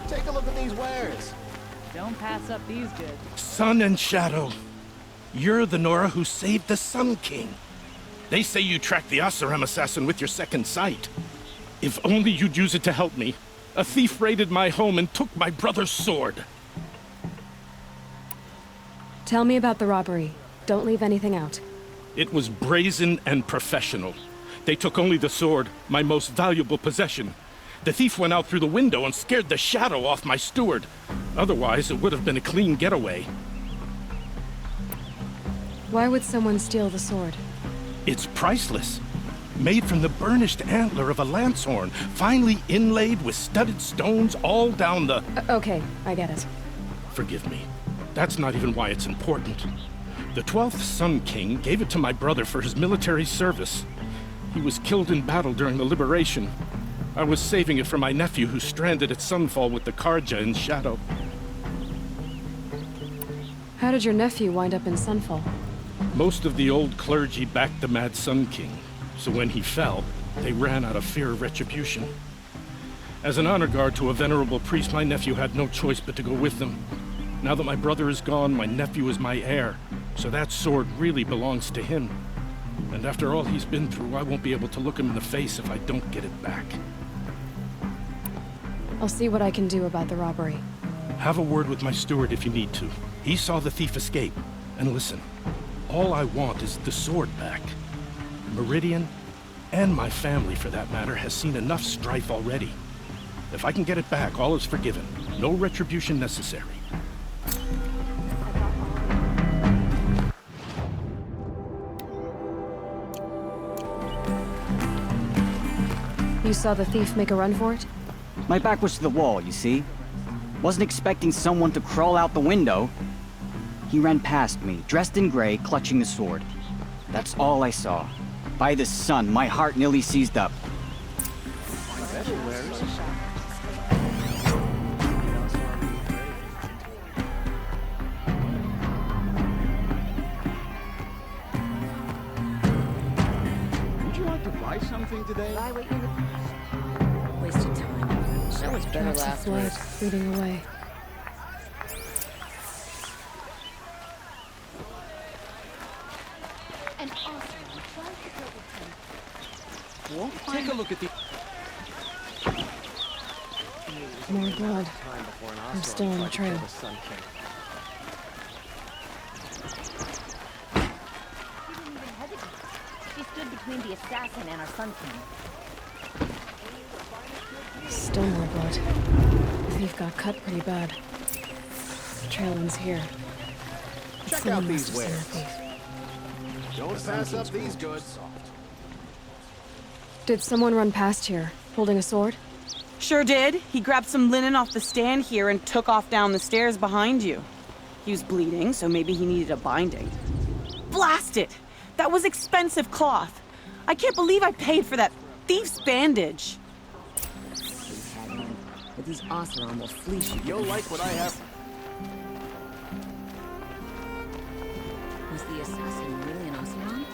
Take a look at these wares. Don't pass up these goods. Sun and Shadow. You're the Nora who saved the Sun King. They say you tracked the Oseram assassin with your second sight. If only you'd use it to help me. A thief raided my home and took my brother's sword. Tell me about the robbery. Don't leave anything out. It was brazen and professional. They took only the sword, my most valuable possession. The thief went out through the window and scared the shadow off my steward. Otherwise, it would have been a clean getaway. Why would someone steal the sword? It's priceless. Made from the burnished antler of a lancehorn, finely inlaid with studded stones all down the... Okay, I get it. Forgive me. That's not even why it's important. The 12th Sun King gave it to my brother for his military service. He was killed in battle during the Liberation. I was saving it for my nephew who's stranded at Sunfall with the Karja in Shadow. How did your nephew wind up in Sunfall? Most of the old clergy backed the Mad Sun King, so when he fell, they ran out of fear of retribution. As an honor guard to a venerable priest, my nephew had no choice but to go with them. Now that my brother is gone, my nephew is my heir, so that sword really belongs to him. And after all he's been through, I won't be able to look him in the face if I don't get it back. I'll see what I can do about the robbery. Have a word with my steward if you need to. He saw the thief escape. And listen, all I want is the sword back. Meridian, and my family for that matter, has seen enough strife already. If I can get it back, all is forgiven. No retribution necessary. You saw the thief make a run for it? My back was to the wall, you see? Wasn't expecting someone to crawl out the window. He ran past me, dressed in gray, clutching the sword. That's all I saw. By the sun, my heart nearly seized up. Would you like to buy something today? Wasted time. That was better Drops of last blood week. bleeding away. Take a look at the... More blood. I'm still on the trail. She stood between the assassin and our Sun King. Still more blood. The thief got cut pretty bad. The trail ends here. Check Someone out must these have seen wares. the thief. Don't pass up these goods. Did someone run past here, holding a sword? Sure did. He grabbed some linen off the stand here and took off down the stairs behind you. He was bleeding, so maybe he needed a binding. Blast it! That was expensive cloth. I can't believe I paid for that thief's bandage. But these Oseram will fleece you. You'll like what I have. Was the assassin really an Oseram?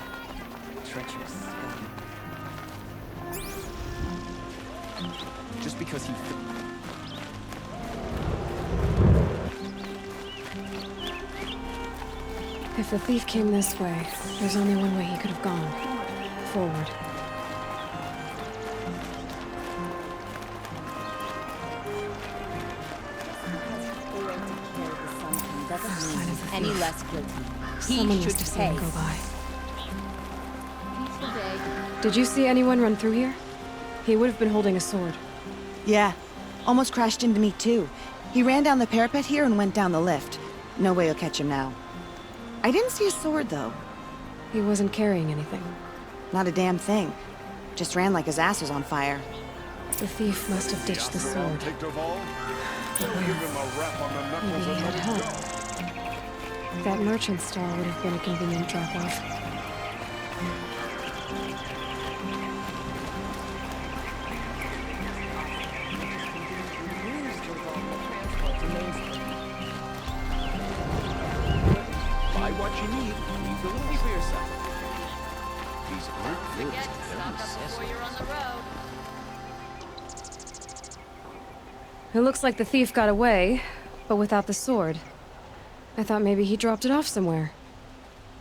Treacherous scum. Just because he... If the thief came this way, there's only one way he could have gone. Forward. Doesn't mean he's any less guilty. Someone He must should have pay. seen him go by. Did you see anyone run through here? He would have been holding a sword. Yeah. Almost crashed into me, too. He ran down the parapet here and went down the lift. No way you'll catch him now. I didn't see a sword, though. He wasn't carrying anything. Not a damn thing. Just ran like his ass was on fire. The thief must have ditched the sword. Give him a rap on the knuckles Maybe he had help. That merchant stall would have been a convenient drop-off. Buy what you need. Leave the movie for yourself. These aren't goods. They're necessities. You're on the road. It looks like the thief got away, but without the sword. I thought maybe he dropped it off somewhere.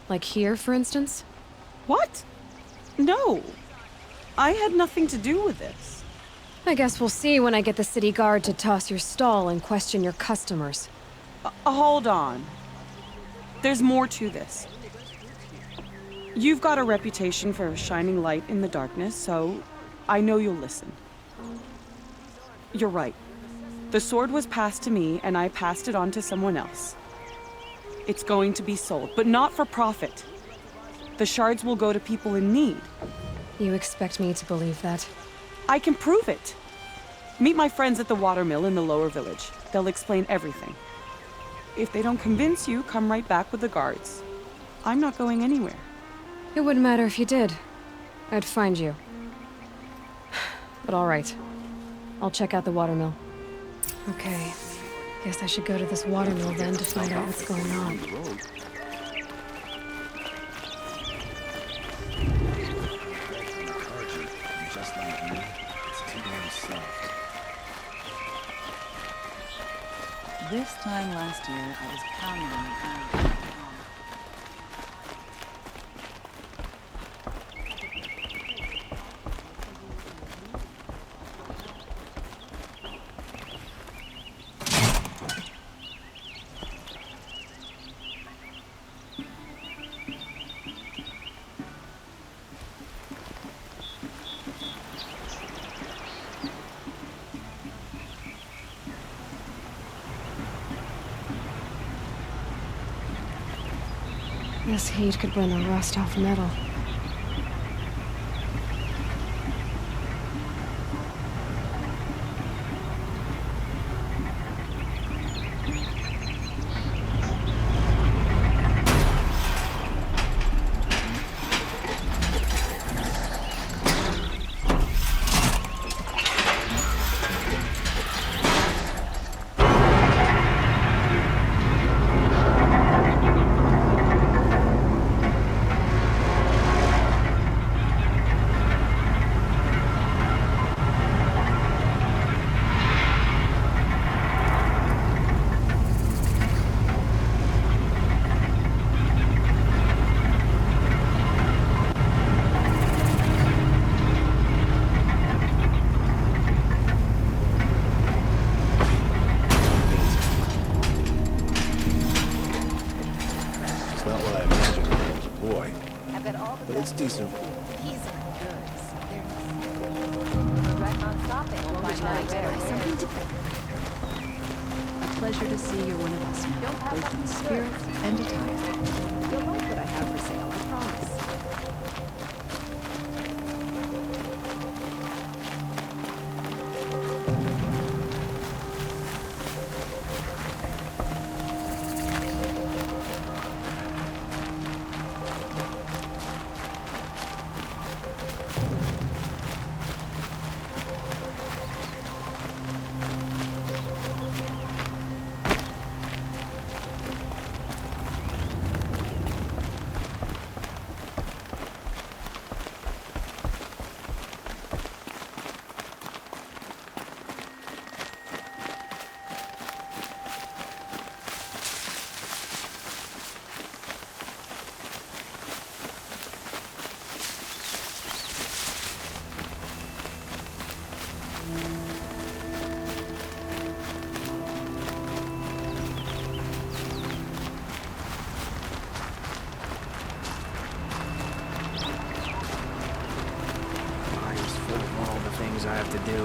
Like here, for instance? What? No. I had nothing to do with this. I guess we'll see when I get the city guard to toss your stall and question your customers. Hold on. There's more to this. You've got a reputation for shining light in the darkness, so I know you'll listen. You're right. The sword was passed to me, and I passed it on to someone else. It's going to be sold, but not for profit. The shards will go to people in need. You expect me to believe that? I can prove it. Meet my friends at the watermill in the lower village. They'll explain everything. If they don't convince you, come right back with the guards. I'm not going anywhere. It wouldn't matter if you did. I'd find you. But all right. I'll check out the watermill. Okay. Guess I should go to this watermill then to find out what's going on. Just like me, it's too damn soft. This time last year, I was pounding the ground. This heat could burn the rust off metal. Not what I imagined when I was a boy, I've got all the but it's decent. keys and goods. There's regret on stopping. We'll find out where. Something to... A pleasure to see you're one of us now, You'll have both in something spirit good. and attire. You'll like what I have for sale, I promise. I have to do,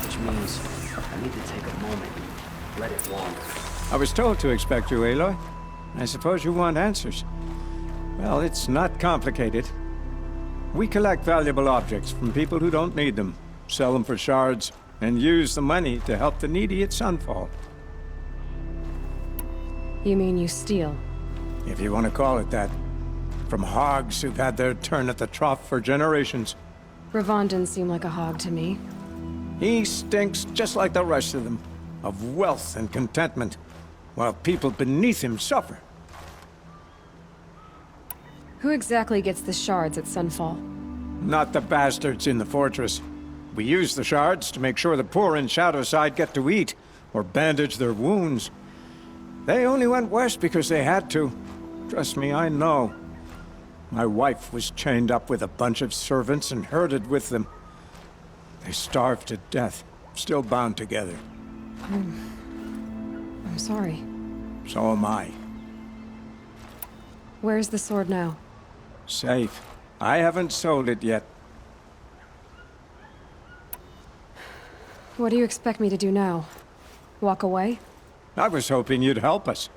which means I need to take a moment, let it wander. I was told to expect you, Aloy. I suppose you want answers. Well, it's not complicated. We collect valuable objects from people who don't need them, sell them for shards, and use the money to help the needy at Sunfall. You mean you steal? If you want to call it that. From hogs who've had their turn at the trough for generations. Ravon didn't seem like a hog to me. He stinks just like the rest of them, of wealth and contentment, while people beneath him suffer. Who exactly gets the shards at Sunfall? Not the bastards in the fortress. We use the shards to make sure the poor in Shadowside get to eat, or bandage their wounds. They only went west because they had to. Trust me, I know. My wife was chained up with a bunch of servants and herded with them. They starved to death, still bound together. I'm sorry. So am I. Where's the sword now? Safe. I haven't sold it yet. What do you expect me to do now? Walk away? I was hoping you'd help us.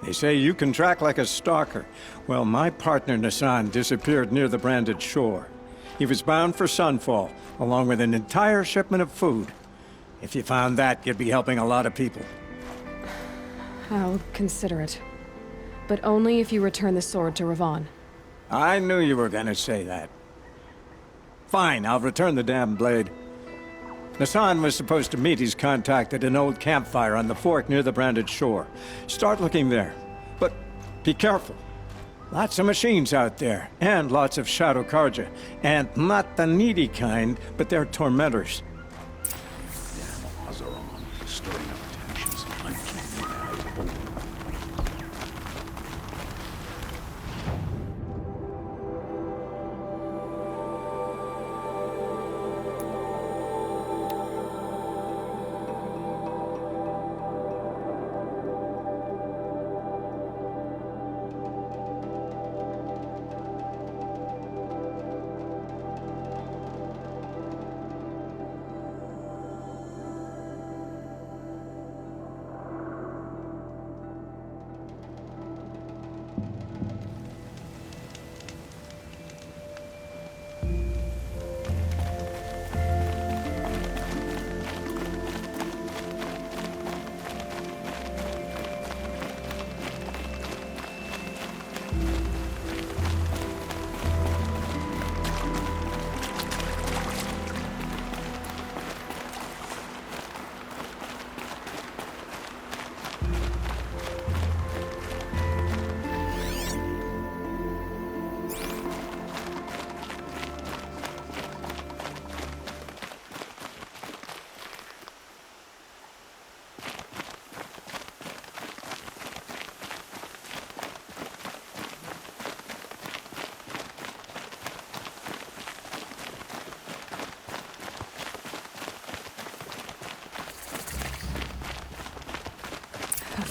They say you can track like a stalker. Well, my partner Nassan disappeared near the Branded Shore. He was bound for Sunfall, along with an entire shipment of food. If you found that, you'd be helping a lot of people. I'll consider it. But only if you return the sword to Ravon. I knew you were gonna say that. Fine, I'll return the damn blade. Nassan was supposed to meet his contact at an old campfire on the fork near the Branded Shore. Start looking there. But be careful. Lots of machines out there, and lots of Shadow Karja. And not the needy kind, but they're tormentors. Damn Azaron, stirring up tensions. Uncanny mad.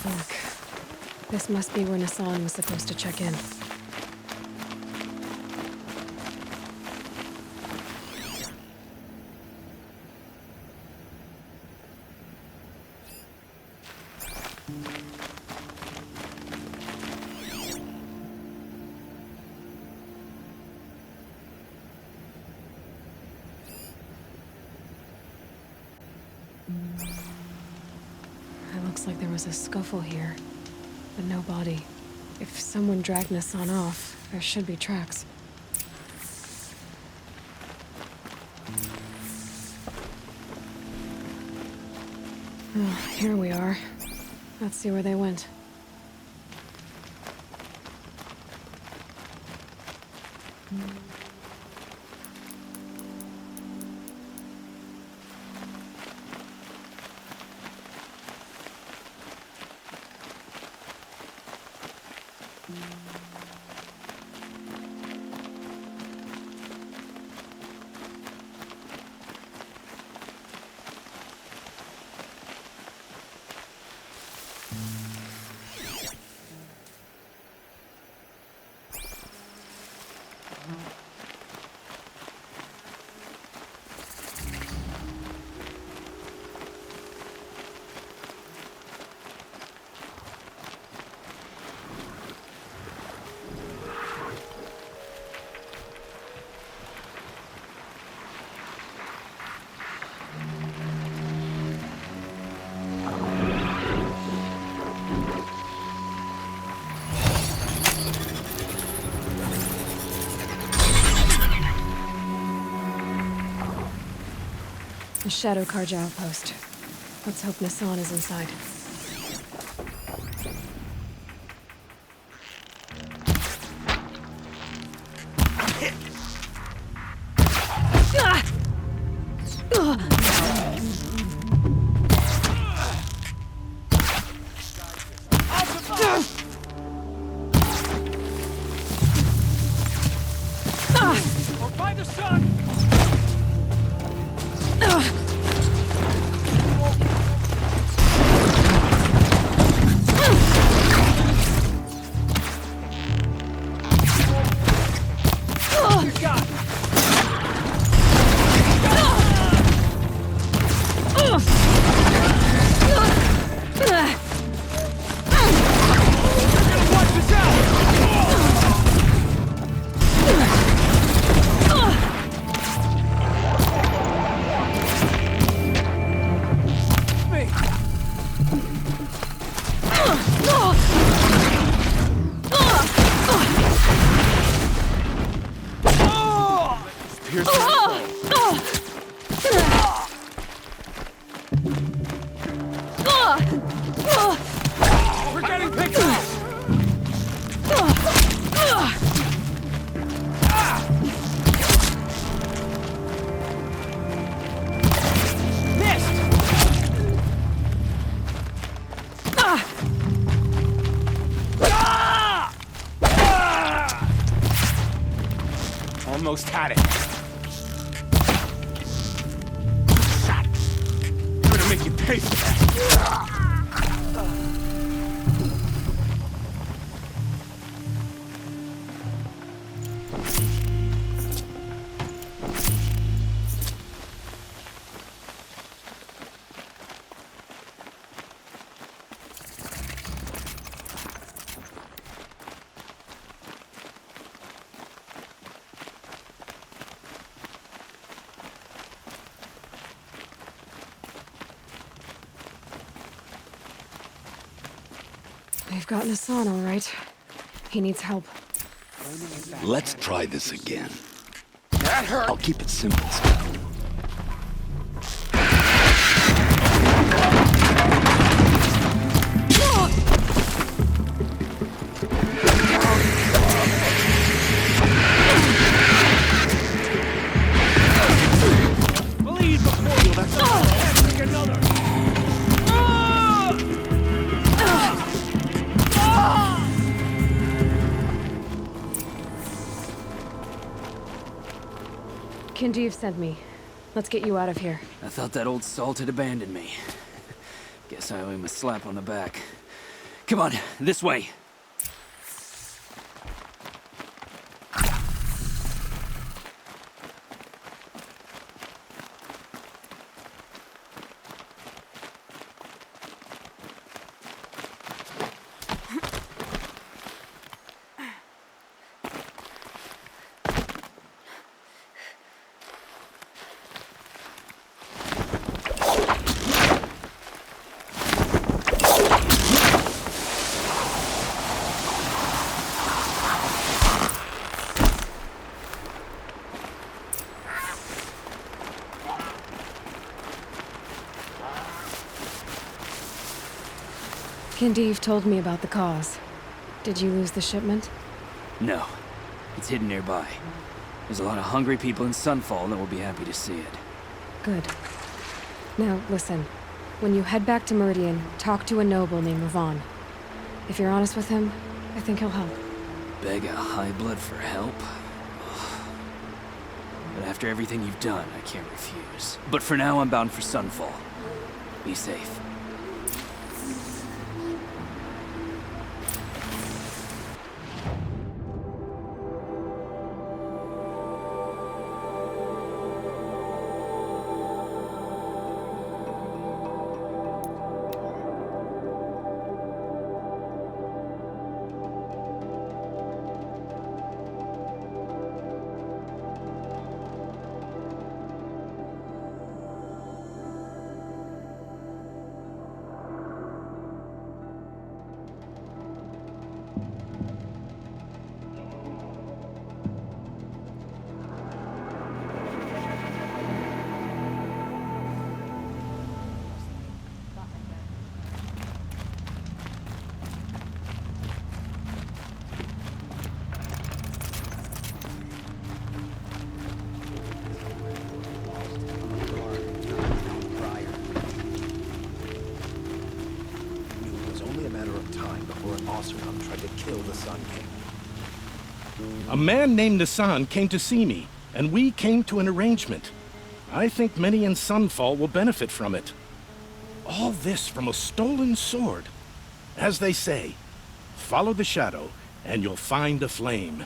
Look. This must be where Nassan was supposed to check in. Looks like there was a scuffle here, but no body. If someone dragged Nassan off, there should be tracks. Oh, here we are. Let's see where they went. The Shadow Karja outpost. Let's hope Nassan is inside. outpost had it. Shot. I'm gonna make you pay for that. We've gotten Hassan, all right. He needs help. Let's try this again. That hurt. I'll keep it simple. Bleed before you. That's all. Another. Kinjeev sent me. Let's get you out of here. I thought that old salt had abandoned me. Guess I owe him a slap on the back. Come on, this way. Kinjeev told me about the cause. Did you lose the shipment? No, it's hidden nearby. There's a lot of hungry people in Sunfall that will be happy to see it. Good. Now, listen. When you head back to Meridian, talk to a noble named Ravon. If you're honest with him, I think he'll help. Beg a high blood for help? But after everything you've done, I can't refuse. But for now, I'm bound for Sunfall. Be safe. Oseram tried to kill the Sun King. A man named Nassan came to see me, and we came to an arrangement. I think many in Sunfall will benefit from it. All this from a stolen sword. As they say, follow the shadow, and you'll find a flame.